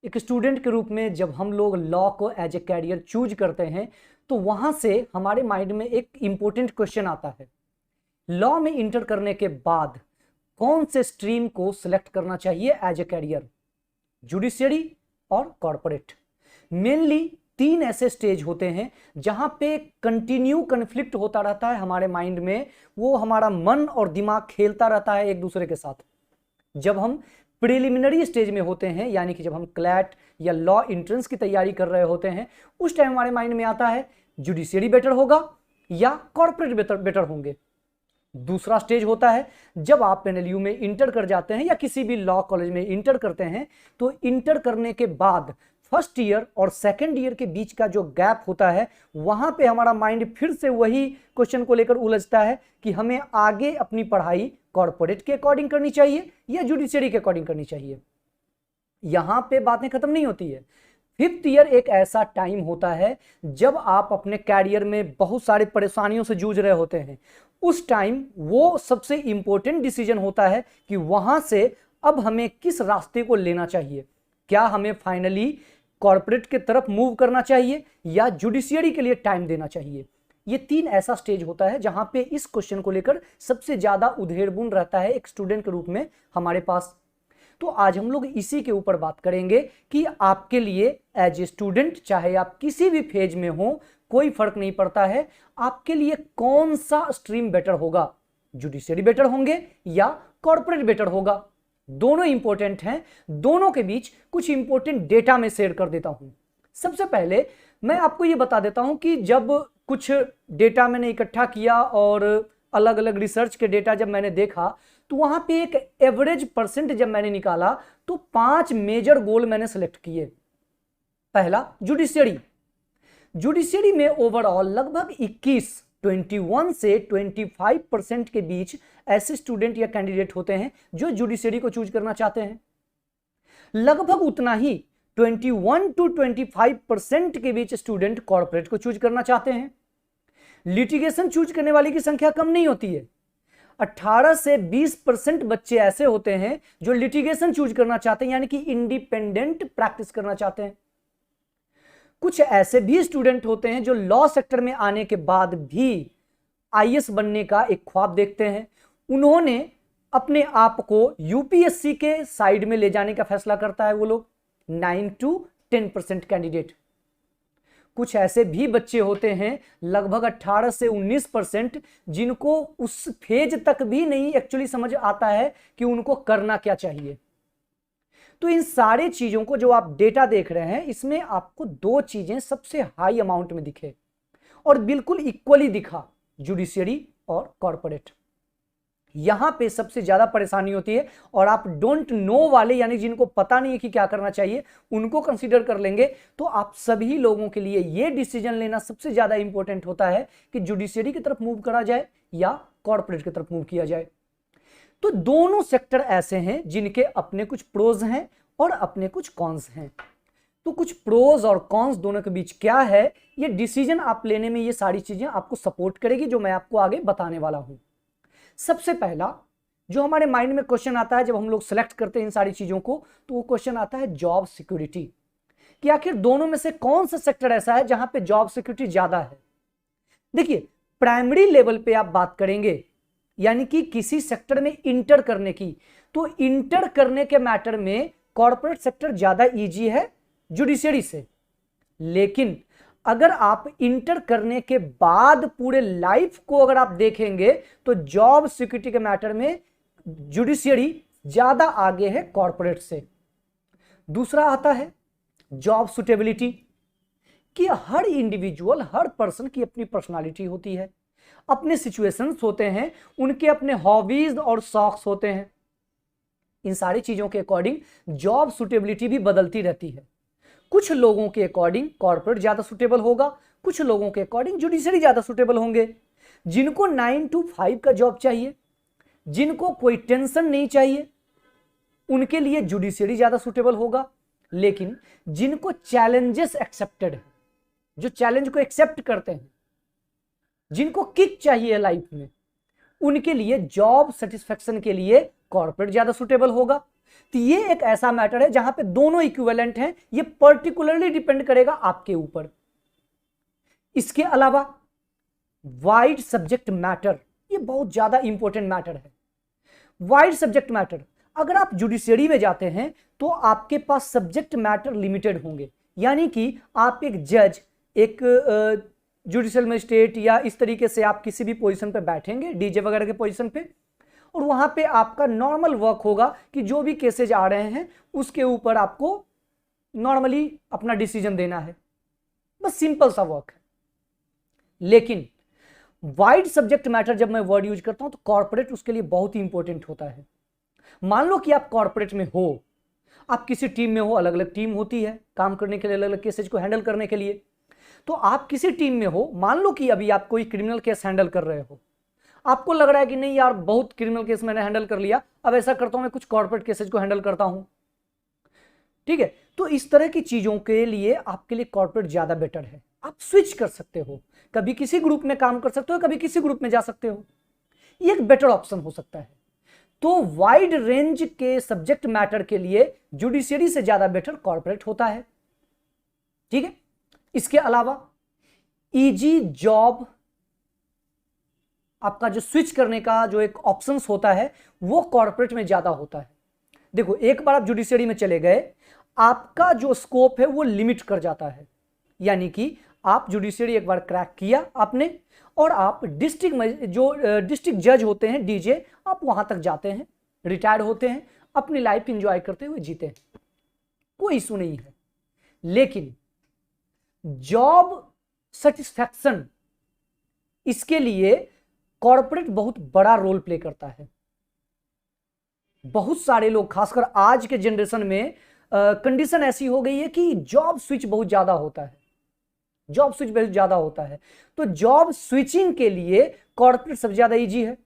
एक स्टूडेंट के रूप में जब हम लोग लॉ को एज ए कैरियर चूज करते हैं तो वहां से हमारे माइंड में एक इंपॉर्टेंट क्वेश्चन आता है, लॉ में इंटर करने के बाद कौन से स्ट्रीम को सिलेक्ट करना चाहिए एज ए कैरियर, जुडिशियरी और कॉर्पोरेट। मेनली 3 ऐसे स्टेज होते हैं जहां पे कंटिन्यू कन्फ्लिक्ट होता रहता है हमारे माइंड में, वो हमारा मन और दिमाग खेलता रहता है एक दूसरे के साथ। जब हम प्रिलिमिनरी स्टेज में होते हैं, यानी कि जब हम क्लैट या लॉ एंट्रेंस की तैयारी कर रहे होते हैं, उस टाइम हमारे माइंड में आता है जुडिशियरी बेटर होगा या कॉर्पोरेट बेटर होंगे। दूसरा स्टेज होता है जब आप एनएलयू में इंटर कर जाते हैं या किसी भी लॉ कॉलेज में इंटर करते हैं, तो इंटर करने के बाद फर्स्ट ईयर और सेकंड ईयर के बीच का जो गैप होता है, वहां पे हमारा माइंड फिर से वही क्वेश्चन को लेकर उलझता है कि हमें आगे अपनी पढ़ाई कॉर्पोरेट के अकॉर्डिंग करनी चाहिए या जुडिशियरी के अकॉर्डिंग करनी चाहिए। यहां पे बातें खत्म नहीं होती है। 5th ईयर एक ऐसा टाइम होता है जब आप अपने कैरियर में बहुत सारी परेशानियों से जूझ रहे होते हैं। उस टाइम वो सबसे इंपॉर्टेंट डिसीजन होता है कि वहां से अब हमें किस रास्ते को लेना चाहिए। क्या हमें फाइनली कॉर्पोरेट की तरफ मूव करना चाहिए या जुडिशियरी के लिए टाइम देना चाहिए। ये 3 ऐसा स्टेज होता है जहां पे इस क्वेश्चन को लेकर सबसे ज्यादा उधेड़बुन रहता है एक स्टूडेंट के रूप में हमारे पास। तो आज हम लोग इसी के ऊपर बात करेंगे कि आपके लिए एज ए स्टूडेंट, चाहे आप किसी भी फेज में हो, कोई फर्क नहीं पड़ता है, आपके लिए कौन सा स्ट्रीम बेटर होगा, जुडिशियरी बेटर होंगे या कॉर्पोरेट बेटर होगा। दोनों इंपॉर्टेंट हैं, दोनों के बीच कुछ इंपॉर्टेंट डेटा में शेयर कर देता हूं। सबसे पहले मैं आपको यह बता देता हूं कि जब कुछ डेटा मैंने इकट्ठा किया और अलग अलग रिसर्च के डेटा जब मैंने देखा, तो वहां पे एक एवरेज परसेंट जब मैंने निकाला तो 5 मेजर गोल मैंने सेलेक्ट किए। पहला, जुडिशियरी में ओवरऑल लगभग 21 से 25% के बीच ऐसे स्टूडेंट या कैंडिडेट होते हैं जो जुडिशियरी को चूज करना चाहते हैं। लगभग उतना ही 21 to 25% के बीच स्टूडेंट कॉर्पोरेट को चूज करना चाहते हैं। लिटिगेशन चूज करने वाले की संख्या कम नहीं होती है। 18 से 20% बच्चे ऐसे होते हैं जो लिटिगेशन चूज करना चाहते हैं, यानी कि इंडिपेंडेंट प्रैक्टिस करना चाहते हैं। कुछ ऐसे भी स्टूडेंट होते हैं जो लॉ सेक्टर में आने के बाद भी आईएएस बनने का एक ख्वाब देखते हैं। उन्होंने अपने आप को यूपीएससी के साइड में ले जाने का फैसला करता है वो लोग, 9 to 10% कैंडिडेट। कुछ ऐसे भी बच्चे होते हैं लगभग 18 से 19% जिनको उस फेज तक भी नहीं एक्चुअली समझ आता है कि उनको करना क्या चाहिए। तो इन सारे चीजों को जो आप डेटा देख रहे हैं, इसमें आपको 2 चीजें सबसे हाई अमाउंट में दिखे और बिल्कुल इक्वली दिखा, जुडिशियरी और कॉर्पोरेट। यहां पे सबसे ज्यादा परेशानी होती है और आप डोंट नो वाले, यानी जिनको पता नहीं है कि क्या करना चाहिए, उनको कंसीडर कर लेंगे तो आप सभी लोगों के लिए यह डिसीजन लेना सबसे ज्यादा इंपॉर्टेंट होता है कि जुडिशियरी की तरफ मूव करा जाए या कॉर्पोरेट की तरफ मूव किया जाए। तो दोनों सेक्टर ऐसे हैं जिनके अपने कुछ प्रोज हैं और अपने कुछ कॉन्स हैं। तो कुछ प्रोज और कॉन्स दोनों के बीच क्या है, ये डिसीजन आप लेने में ये सारी चीजें आपको सपोर्ट करेगी जो मैं आपको आगे बताने वाला हूं। सबसे पहला जो हमारे माइंड में क्वेश्चन आता है जब हम लोग सेलेक्ट करते हैं इन सारी चीजों को, तो वो क्वेश्चन आता है जॉब सिक्योरिटी, कि आखिर दोनों में से कौन सा सेक्टर ऐसा है जहां पे जॉब सिक्योरिटी ज्यादा है। देखिए, प्राइमरी लेवल पे आप बात करेंगे, यानी कि किसी सेक्टर में इंटर करने की, तो इंटर करने के मैटर में कॉर्पोरेट सेक्टर ज्यादा इजी है जुडिशियरी से। लेकिन अगर आप इंटर करने के बाद पूरे लाइफ को अगर आप देखेंगे तो जॉब सिक्योरिटी के मैटर में जुडिशियरी ज्यादा आगे है कॉर्पोरेट से। दूसरा आता है जॉब सुटेबिलिटी, कि हर इंडिविजुअल, हर पर्सन की अपनी पर्सनालिटी होती है, अपने सिचुएशंस होते हैं, उनके अपने हॉबीज और शौक्स होते हैं। इन सारी चीजों के अकॉर्डिंग जॉब सुटेबिलिटी भी बदलती रहती है। कुछ लोगों के अकॉर्डिंग कॉर्पोरेट ज्यादा सुटेबल होगा, कुछ लोगों के अकॉर्डिंग जुडिशियरी ज्यादा सुटेबल होंगे। जिनको 9 to 5 का जॉब चाहिए, जिनको कोई टेंशन नहीं चाहिए, उनके लिए जुडिशियरी ज्यादा सुटेबल होगा। लेकिन जिनको चैलेंजेस एक्सेप्टेड है, जो चैलेंज को एक्सेप्ट करते हैं, जिनको किक चाहिए लाइफ में, उनके लिए जॉब सेटिस्फेक्शन के लिए कॉर्पोरेट ज्यादा सुटेबल होगा। तो ये एक ऐसा मैटर है जहां पे दोनों इक्विवेलेंट हैं, ये पर्टिकुलरली डिपेंड करेगा आपके ऊपर। इसके अलावा वाइड सब्जेक्ट मैटर, ये बहुत ज्यादा इंपॉर्टेंट मैटर है। वाइड सब्जेक्ट मैटर, अगर आप जुडिशरी में जाते हैं तो आपके पास सब्जेक्ट मैटर लिमिटेड होंगे, यानी कि आप एक जज, एक जुडिशियल मजिस्ट्रेट या इस तरीके से आप किसी भी पोजीशन पे बैठेंगे, डीजे वगैरह के पोजीशन पे, और वहां पे आपका नॉर्मल वर्क होगा कि जो भी केसेज आ रहे हैं उसके ऊपर आपको नॉर्मली अपना डिसीजन देना है, बस सिंपल सा वर्क है। लेकिन वाइड सब्जेक्ट मैटर जब मैं वर्ड यूज करता हूं तो कॉर्पोरेट उसके लिए बहुत ही इंपॉर्टेंट होता है। मान लो कि आप कॉर्पोरेट में हो, आप किसी टीम में हो, अलग अलग टीम होती है काम करने के लिए, अलग अलग केसेज को हैंडल करने के लिए। तो आप किसी टीम में हो, मान लो कि अभी आप कोई क्रिमिनल केस हैंडल कर रहे हो, आपको लग रहा है कि नहीं यार बहुत क्रिमिनल केस मैंने हैंडल कर लिया, अब ऐसा करता हूं मैं कुछ कॉर्पोरेट केसेज को हैंडल करता हूं, ठीक है। तो इस तरह की चीजों के लिए आपके लिए कॉर्पोरेट ज्यादा बेटर है। आप स्विच कर सकते हो, कभी किसी ग्रुप में काम कर सकते हो, कभी किसी ग्रुप में जा सकते हो, ये एक बेटर ऑप्शन हो सकता है। तो वाइड रेंज के सब्जेक्ट मैटर के लिए जुडिशियरी से ज्यादा बेटर कॉर्पोरेट होता है, ठीक है। इसके अलावा इजी जॉब, आपका जो स्विच करने का जो एक ऑप्शंस होता है वो कॉर्पोरेट में ज्यादा होता है। देखो एक बार आप जुडिशियरी में चले गए, आपका जो स्कोप है वो लिमिट कर जाता है, यानी कि आप जुडिशियरी एक बार क्रैक किया आपने, और आप डिस्ट्रिक्ट जज होते हैं, डीजे, आप वहां तक जाते हैं, रिटायर होते हैं, अपनी लाइफ एंजॉय करते हुए जीते हैं, कोई इशू नहीं है। लेकिन जॉब सेटिस्फैक्शन, इसके लिए कॉर्पोरेट बहुत बड़ा रोल प्ले करता है। बहुत सारे लोग, खासकर आज के जनरेशन में कंडीशन ऐसी हो गई है कि जॉब स्विच बहुत ज्यादा होता है, जॉब स्विच बहुत ज्यादा होता है। तो जॉब स्विचिंग के लिए कॉर्पोरेट सबसे ज्यादा इजी है।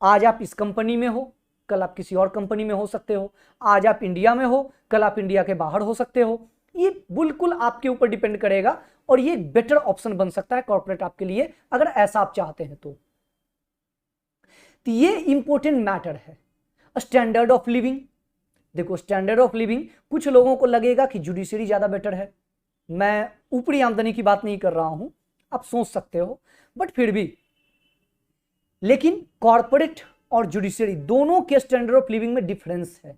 आज आप इस कंपनी में हो, कल आप किसी और कंपनी में हो सकते हो, आज आप इंडिया में हो, कल आप इंडिया के बाहर हो सकते हो, ये बिल्कुल आपके ऊपर डिपेंड करेगा, और ये बेटर ऑप्शन बन सकता है कॉर्पोरेट आपके लिए, अगर ऐसा आप चाहते हैं तो ये इंपॉर्टेंट मैटर है। स्टैंडर्ड ऑफ लिविंग, देखो स्टैंडर्ड ऑफ लिविंग, कुछ लोगों को लगेगा कि जुडिशरी ज्यादा बेटर है, मैं ऊपरी आमदनी की बात नहीं कर रहा हूं, आप सोच सकते हो, बट फिर भी, लेकिन कॉर्पोरेट और जुडिशरी दोनों के स्टैंडर्ड ऑफ लिविंग में डिफरेंस है।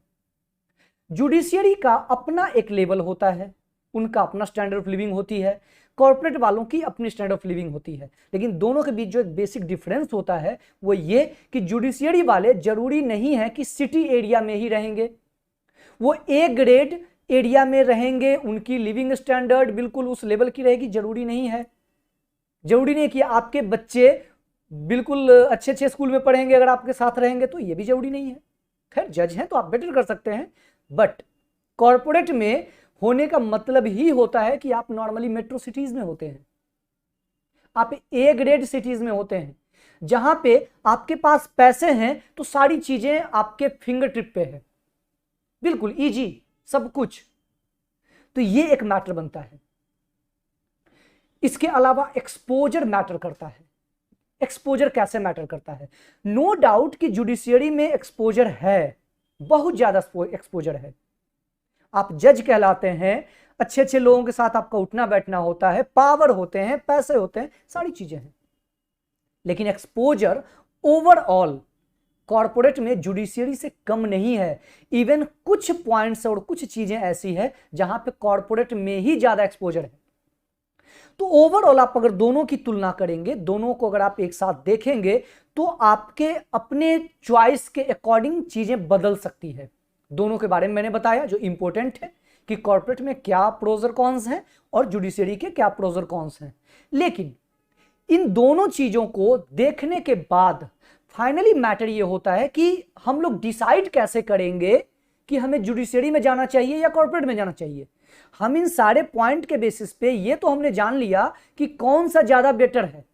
जुडिशियरी का अपना एक लेवल होता है, उनका अपना स्टैंडर्ड ऑफ लिविंग होती है, कॉर्पोरेट वालों की अपनी स्टैंडर्ड ऑफ लिविंग होती है। लेकिन दोनों के बीच जो एक बेसिक डिफरेंस होता है वो ये कि जुडिशियरी वाले जरूरी नहीं है कि सिटी एरिया में ही रहेंगे, वो ए ग्रेड एरिया में रहेंगे, उनकी लिविंग स्टैंडर्ड बिल्कुल उस लेवल की रहेगी, जरूरी नहीं है। जरूरी नहीं कि आपके बच्चे बिल्कुल अच्छे अच्छे स्कूल में पढ़ेंगे अगर आपके साथ रहेंगे, तो ये भी जरूरी नहीं है। खैर जज हैं तो आप बेटर कर सकते हैं, बट कॉर्पोरेट में होने का मतलब ही होता है कि आप नॉर्मली मेट्रो सिटीज में होते हैं, आप ए ग्रेड सिटीज में होते हैं, जहां पे आपके पास पैसे हैं तो सारी चीजें आपके फिंगर टिप पे है, बिल्कुल इजी सब कुछ। तो ये एक मैटर बनता है। इसके अलावा एक्सपोजर मैटर करता है। एक्सपोजर कैसे मैटर करता है? नो डाउट कि जुडिशियरी में एक्सपोजर है, बहुत ज्यादा एक्सपोजर है। आप जज कहलाते हैं, अच्छे अच्छे लोगों के साथ आपका उठना बैठना होता है, पावर होते हैं, पैसे होते हैं, सारी चीजें हैं। लेकिन एक्सपोजर ओवरऑल कॉर्पोरेट में जुडिशियरी से कम नहीं है। इवन कुछ पॉइंट्स और कुछ चीजें ऐसी है जहां पे कॉर्पोरेट में ही ज्यादा एक्सपोजर है। तो ओवरऑल आप अगर दोनों की तुलना करेंगे, दोनों को अगर आप एक साथ देखेंगे, तो आपके अपने चॉइस के अकॉर्डिंग चीजें बदल सकती है। दोनों के बारे में मैंने बताया जो इंपॉर्टेंट है कि कॉर्पोरेट में क्या प्रोज और कॉन्स हैं और जुडिशियरी के क्या प्रोज और कॉन्स हैं। लेकिन इन दोनों चीजों को देखने के बाद फाइनली मैटर ये होता है कि हम लोग डिसाइड कैसे करेंगे कि हमें जुडिशियरी में जाना चाहिए या कॉर्पोरेट में जाना चाहिए। हम इन सारे पॉइंट के बेसिस पे ये तो हमने जान लिया कि कौन सा ज्यादा बेटर है,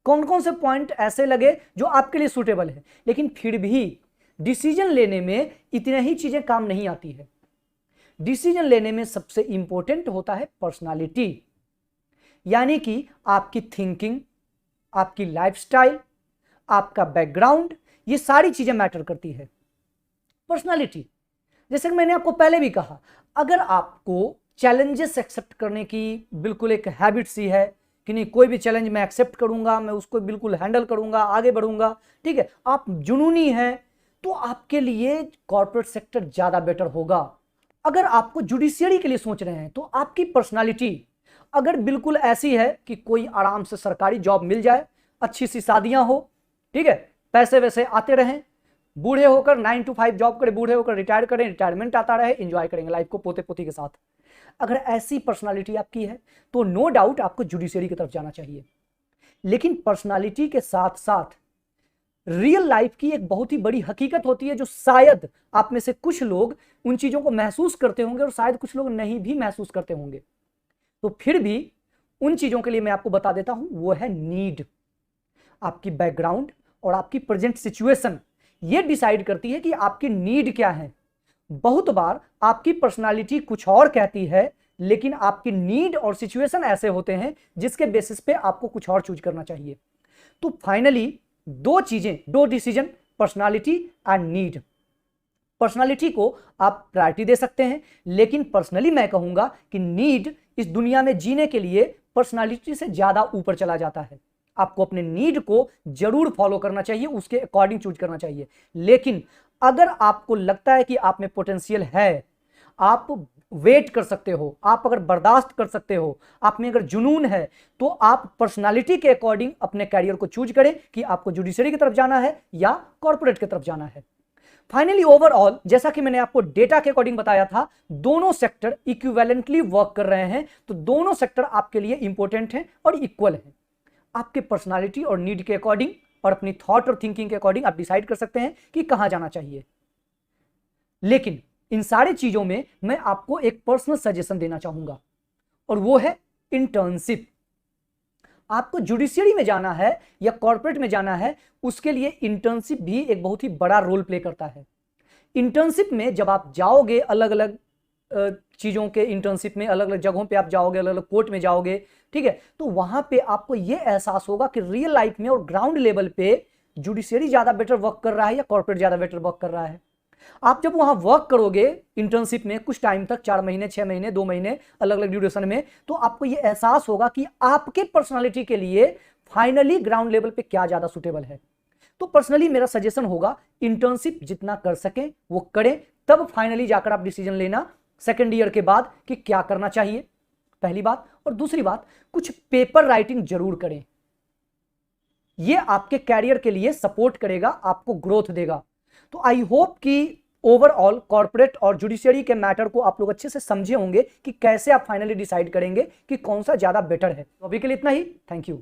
कौन कौन से पॉइंट ऐसे लगे जो आपके लिए सूटेबल है। लेकिन फिर भी डिसीजन लेने में इतनी ही चीजें काम नहीं आती है। डिसीजन लेने में सबसे इंपॉर्टेंट होता है पर्सनालिटी, यानी कि आपकी थिंकिंग, आपकी लाइफस्टाइल, आपका बैकग्राउंड, ये सारी चीजें मैटर करती है। पर्सनालिटी, जैसे कि मैंने आपको पहले भी कहा, अगर आपको चैलेंजेस एक्सेप्ट करने की बिल्कुल एक हैबिट सी है कि नहीं, कोई भी चैलेंज मैं एक्सेप्ट करूंगा, मैं उसको बिल्कुल हैंडल करूंगा, आगे बढ़ूंगा, ठीक है, आप जुनूनी हैं, तो आपके लिए कॉर्पोरेट सेक्टर ज्यादा बेटर होगा। अगर आपको जुडिशियरी के लिए सोच रहे हैं तो आपकी पर्सनालिटी अगर बिल्कुल ऐसी है कि कोई आराम से सरकारी जॉब मिल जाए, अच्छी सी शादियां हो, ठीक है, पैसे वैसे आते रहें, बूढ़े होकर 9 to 5 जॉब करें, बूढ़े होकर रिटायर करें, रिटायरमेंट आता रहे, एंजॉय करेंगे लाइफ को पोते पोती के साथ, अगर ऐसी पर्सनालिटी आपकी है तो नो डाउट आपको जुडिशियरी की तरफ जाना चाहिए। लेकिन पर्सनालिटी के साथ साथ रियल लाइफ की एक बहुत ही बड़ी हकीकत होती है जो शायद आप में से कुछ लोग उन चीजों को महसूस करते होंगे और शायद कुछ लोग नहीं भी महसूस करते होंगे, तो फिर भी उन चीजों के लिए मैं आपको बता देता हूं, वो है नीड। आपकी बैकग्राउंड और आपकी प्रेजेंट सिचुएशन ये डिसाइड करती है कि आपकी नीड क्या है। बहुत बार आपकी पर्सनालिटी कुछ और कहती है, लेकिन आपकी नीड और सिचुएशन ऐसे होते हैं जिसके बेसिस पे आपको कुछ और चूज करना चाहिए। तो फाइनली दो चीजें, दो decision, personality and need. Personality को आप प्रायोरिटी दे सकते हैं, लेकिन पर्सनली मैं कहूंगा कि नीड इस दुनिया में जीने के लिए पर्सनालिटी से ज्यादा ऊपर चला जाता है। आपको अपने नीड को जरूर फॉलो करना चाहिए, उसके अकॉर्डिंग चूज करना चाहिए। लेकिन अगर आपको लगता है कि आप में पोटेंशियल है, आप वेट कर सकते हो, आप अगर बर्दाश्त कर सकते हो, आप में अगर जुनून है, तो आप पर्सनालिटी के अकॉर्डिंग अपने कैरियर को चूज करें कि आपको जुडिशरी की तरफ जाना है या कॉर्पोरेट की तरफ जाना है। फाइनली ओवरऑल, जैसा कि मैंने आपको डेटा के अकॉर्डिंग बताया था, दोनों सेक्टर इक्विवेलेंटली वर्क कर रहे हैं, तो दोनों सेक्टर आपके लिए इंपॉर्टेंट हैं और इक्वल हैं। आपके पर्सनालिटी और नीड के अकॉर्डिंग और अपनी थॉट और थिंकिंग के अकॉर्डिंग आप डिसाइड कर सकते हैं कि कहां जाना चाहिए। लेकिन इन सारी चीजों में मैं आपको एक पर्सनल सजेशन देना चाहूंगा, और वो है इंटर्नशिप। आपको जुडिशियरी में जाना है या कॉर्पोरेट में जाना है, उसके लिए इंटर्नशिप भी एक बहुत ही बड़ा रोल प्ले करता है। इंटर्नशिप में जब आप जाओगे, अलग अलग चीजों के इंटर्नशिप में अलग अलग जगहों पे आप जाओगे, अलग अलग कोर्ट में जाओगे, ठीक है, तो वहां पे आपको यह एहसास होगा कि रियल लाइफ में और ग्राउंड लेवल पे जुडिशियरी ज्यादा बेटर वर्क कर रहा है या कॉर्पोरेट ज्यादा बेटर वर्क कर रहा है। आप जब वहां वर्क करोगे इंटर्नशिप में कुछ टाइम तक, 4 महीने, 6 महीने, 2 महीने, अलग अलग ड्यूरेशन में, तो आपको यह एहसास होगा कि आपके पर्सनालिटी के लिए फाइनली ग्राउंड लेवल पे क्या ज्यादा सुटेबल है। तो पर्सनली मेरा सजेशन होगा इंटर्नशिप जितना कर सकें वो करें, तब फाइनली जाकर आप डिसीजन लेना सेकेंड ईयर के बाद कि क्या करना चाहिए, पहली बात। और दूसरी बात, कुछ पेपर राइटिंग जरूर करें, यह आपके कैरियर के लिए सपोर्ट करेगा, आपको ग्रोथ देगा। तो आई होप कि ओवरऑल कॉर्पोरेट और जुडिशियरी के मैटर को आप लोग अच्छे से समझे होंगे कि कैसे आप फाइनली डिसाइड करेंगे कि कौन सा ज्यादा बेटर है। तो अभी के लिए इतना ही, थैंक यू।